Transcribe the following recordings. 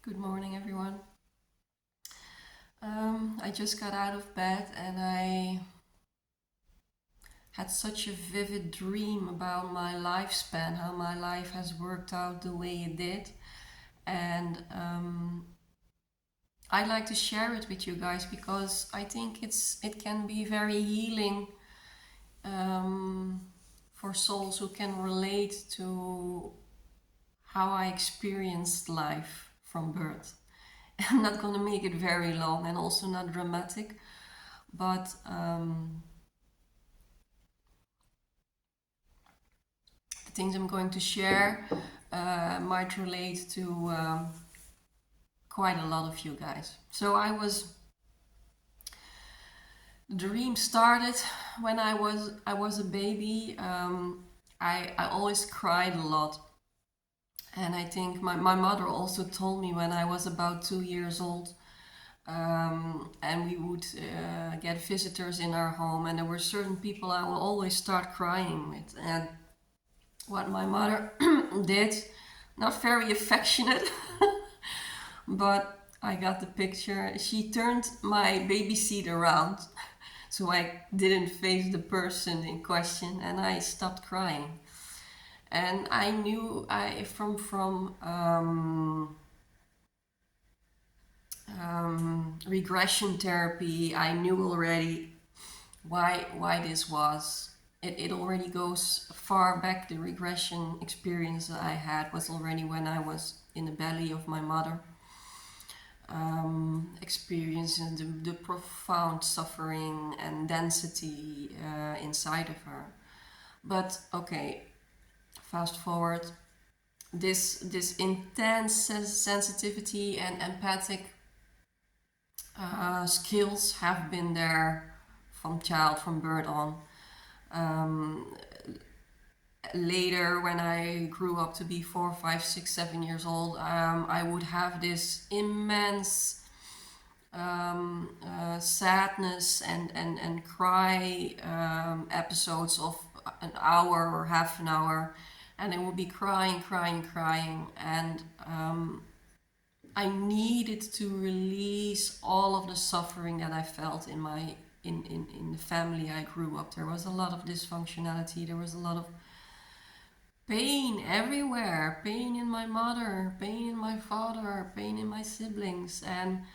Good morning, everyone. I just got out of bed and I had such a vivid dream about my lifespan, how my life has worked out the way it did. And I'd like to share it with you guys because I think it can be very healing um, for souls who can relate to how I experienced life from birth. I'm not going to make it very long and also not dramatic, but the things I'm going to share might relate to quite a lot of you guys. The dream started when I was a baby. I always cried a lot, and I think my mother also told me when I was about 2 years old. And we would get visitors in our home, and there were certain people I will always start crying with. And what my mother did, not very affectionate, but I got the picture. She turned my baby seat around so I didn't face the person in question, and I stopped crying. And I knew from regression therapy, I knew already why this was. It already goes far back. The regression experience that I had was already when I was in the belly of my mother, experiencing the profound suffering and density inside of her. But okay, fast forward. This intense sensitivity and empathic skills have been there from birth on. Um, Later, when I grew up to be 4, 5, 6, 7 years old, I would have this immense sadness and cry episodes of an hour or half an hour, and I would be crying, and I needed to release all of the suffering that I felt in the family I grew up. There was a lot of dysfunctionality. There was a lot of pain everywhere. Pain in my mother, pain in my father, pain in my siblings. And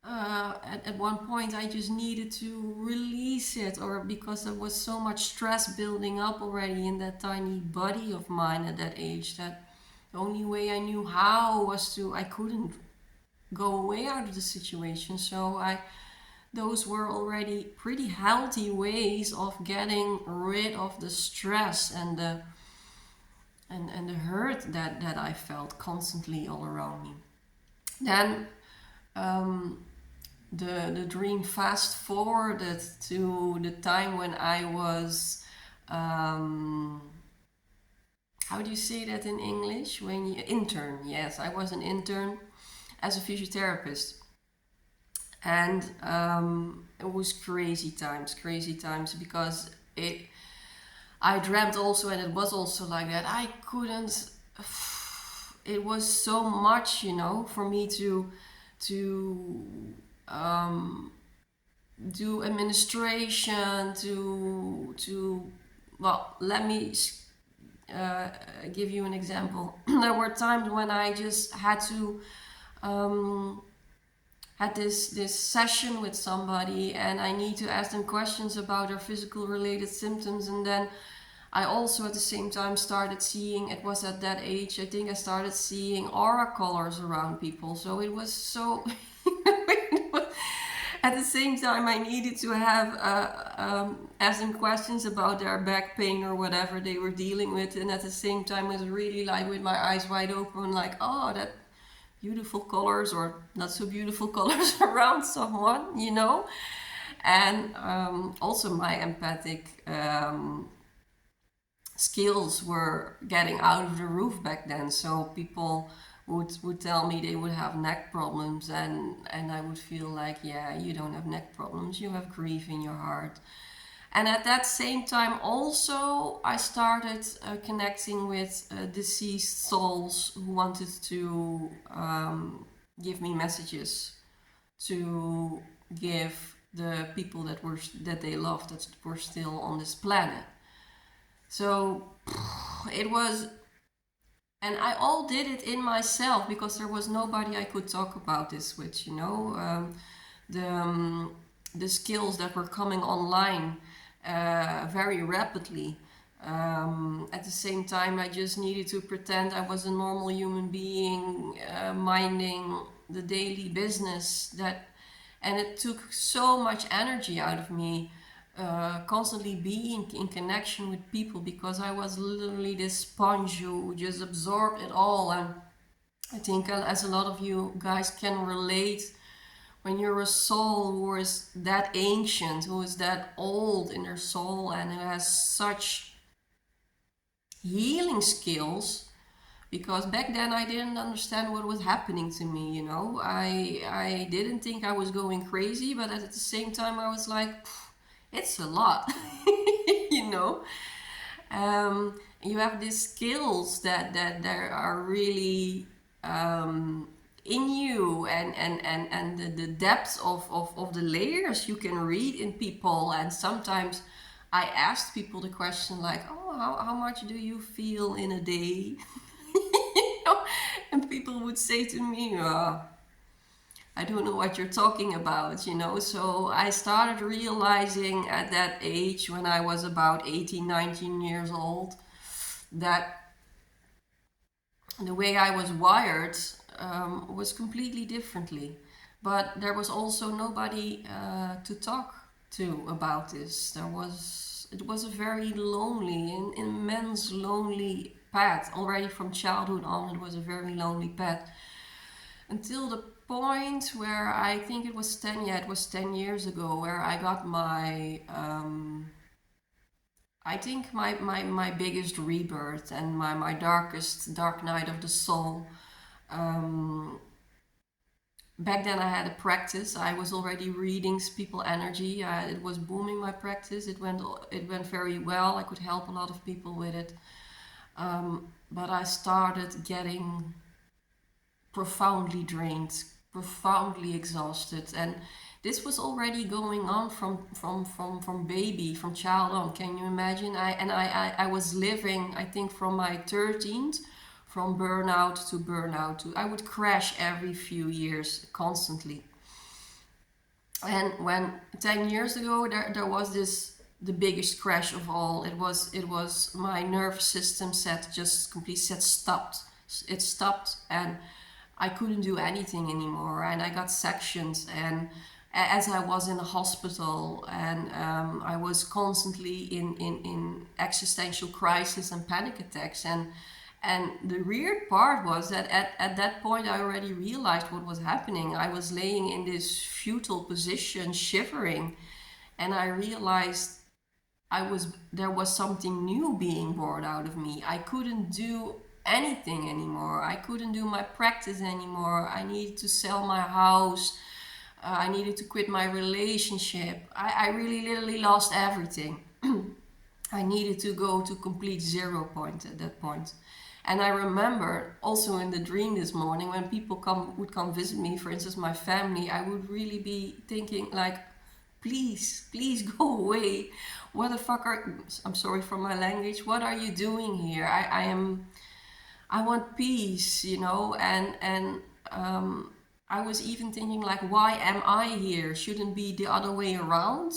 at one point I just needed to release it, or because there was so much stress building up already in that tiny body of mine at that age, that the only way I knew how was I couldn't go away out of the situation. So those were already pretty healthy ways of getting rid of the stress and the hurt that I felt constantly all around me. Then the dream fast forwarded to the time when I was how do you say that in English? When you intern. Yes, I was an intern as a physiotherapist. And it was crazy times, because I dreamt also, and it was also like that. I couldn't. It was so much, for me to do administration, well, let me give you an example. There were times when I just had to had this session with somebody, and I need to ask them questions about their physical related symptoms. And then I also at the same time started seeing, it was at that age, I think I started seeing aura colors around people. So it was so at the same time I needed to have ask them questions about their back pain or whatever they were dealing with, and at the same time was really like with my eyes wide open, like, oh, that beautiful colors or not so beautiful colors around someone. And also my empathic skills were getting out of the roof back then. So people would tell me they would have neck problems, and I would feel like, yeah, you don't have neck problems, you have grief in your heart. And at that same time also I started connecting with deceased souls who wanted to give me messages to give the people that they loved that were still on this planet. So it was, and I all did it in myself because there was nobody I could talk about this with, the the skills that were coming online very rapidly. At the same time, I just needed to pretend I was a normal human being, minding the daily business and it took so much energy out of me, constantly being in connection with people, because I was literally this sponge who just absorbed it all. And I think, as a lot of you guys can relate, when you're a soul who is that ancient, who is that old in their soul, and who has such healing skills, because back then I didn't understand what was happening to me, I didn't think I was going crazy, but at the same time I was like, it's a lot. you know you have these skills that are really in you, and the depth of the layers you can read in people. And sometimes I asked people the question like, oh, how much do you feel in a day? And people would say to me, I don't know what you're talking about, So I started realizing at that age, when I was about 18, 19 years old, that the way I was wired was completely differently. But there was also nobody to talk to about this. It was a very lonely, an immense lonely path. Already from childhood on, it was a very lonely path. Until the point where I think it was 10 years ago, where I got my, I think my biggest rebirth and my darkest dark night of the soul. Back then I had a practice. I was already reading people energy. It was booming, my practice. It went very well. I could help a lot of people with it. But I started getting profoundly drained, profoundly exhausted, and this was already going on from baby, from child on. Can you imagine? I was living, I think, from my 13th, from burnout to burnout to, I would crash every few years constantly. And when 10 years ago there was the biggest crash of all, it was my nervous system stopped. It stopped, and I couldn't do anything anymore, and I got sections, and as I was in the hospital, and I was constantly in existential crisis and panic attacks. And the weird part was that at that point I already realized what was happening. I was laying in this futile position, shivering, and I realized there was something new being born out of me. I couldn't do anything anymore. I couldn't do my practice anymore. I needed to sell my house. I needed to quit my relationship. I really literally lost everything. I needed to go to complete 0 point at that point. And I remember also in the dream this morning, when people would come visit me, for instance my family, I would really be thinking like, please go away. What the fuck I'm sorry for my language, what are you doing here? I want peace, and I was even thinking like, why am I here? Shouldn't be the other way around,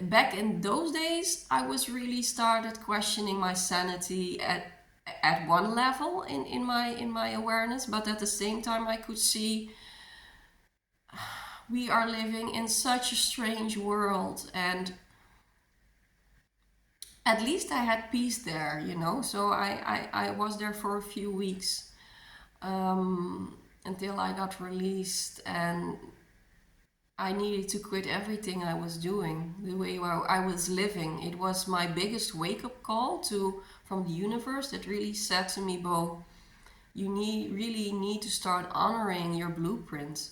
Back in those days, I was really started questioning my sanity at one level in my awareness, but at the same time I could see we are living in such a strange world, and at least I had peace there, So I was there for a few weeks, until I got released, and I needed to quit everything I was doing, the way I was living. It was my biggest wake-up call from the universe that really said to me, Bo, you really need to start honoring your blueprint.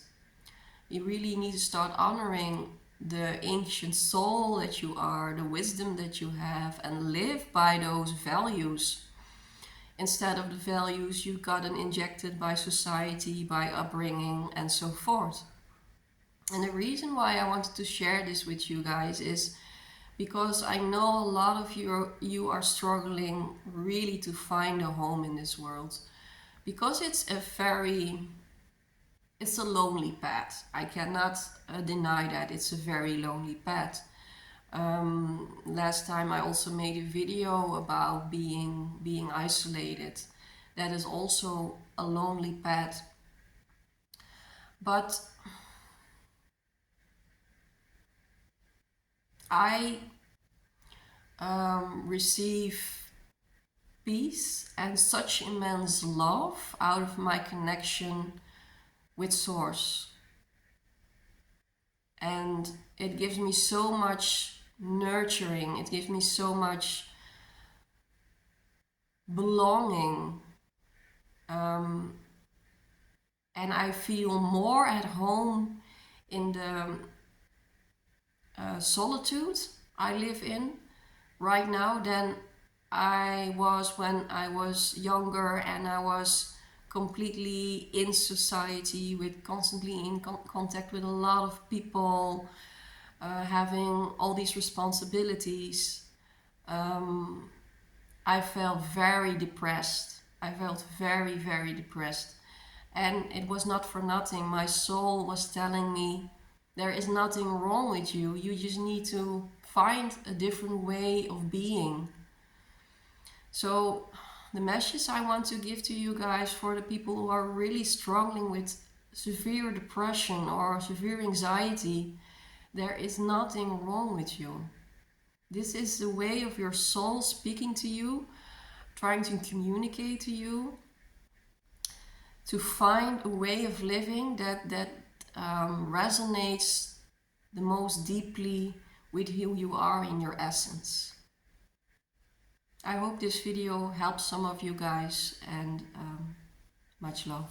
You really need to start honoring the ancient soul that you are, the wisdom that you have, and live by those values. instead of the values you gotten injected by society, by upbringing, and so forth. And the reason why I wanted to share this with you guys is because I know a lot of you are struggling really to find a home in this world, because it's a lonely path. I cannot deny that it's a very lonely path. Last time I also made a video about being isolated. That is also a lonely path. But I receive peace and such immense love out of my connection with Source. And it gives me so much nurturing, it gives me so much belonging. And I feel more at home in the solitude I live in right now than I was when I was younger and I was completely in society, with constantly in contact with a lot of people, having all these responsibilities. I felt very depressed. I felt very, very depressed. And it was not for nothing. My soul was telling me, there is nothing wrong with you. You just need to find a different way of being. So the message I want to give to you guys, for the people who are really struggling with severe depression or severe anxiety, there is nothing wrong with you. This is the way of your soul speaking to you, trying to communicate to you, to find a way of living that resonates the most deeply with who you are in your essence. I hope this video helps some of you guys, and much love.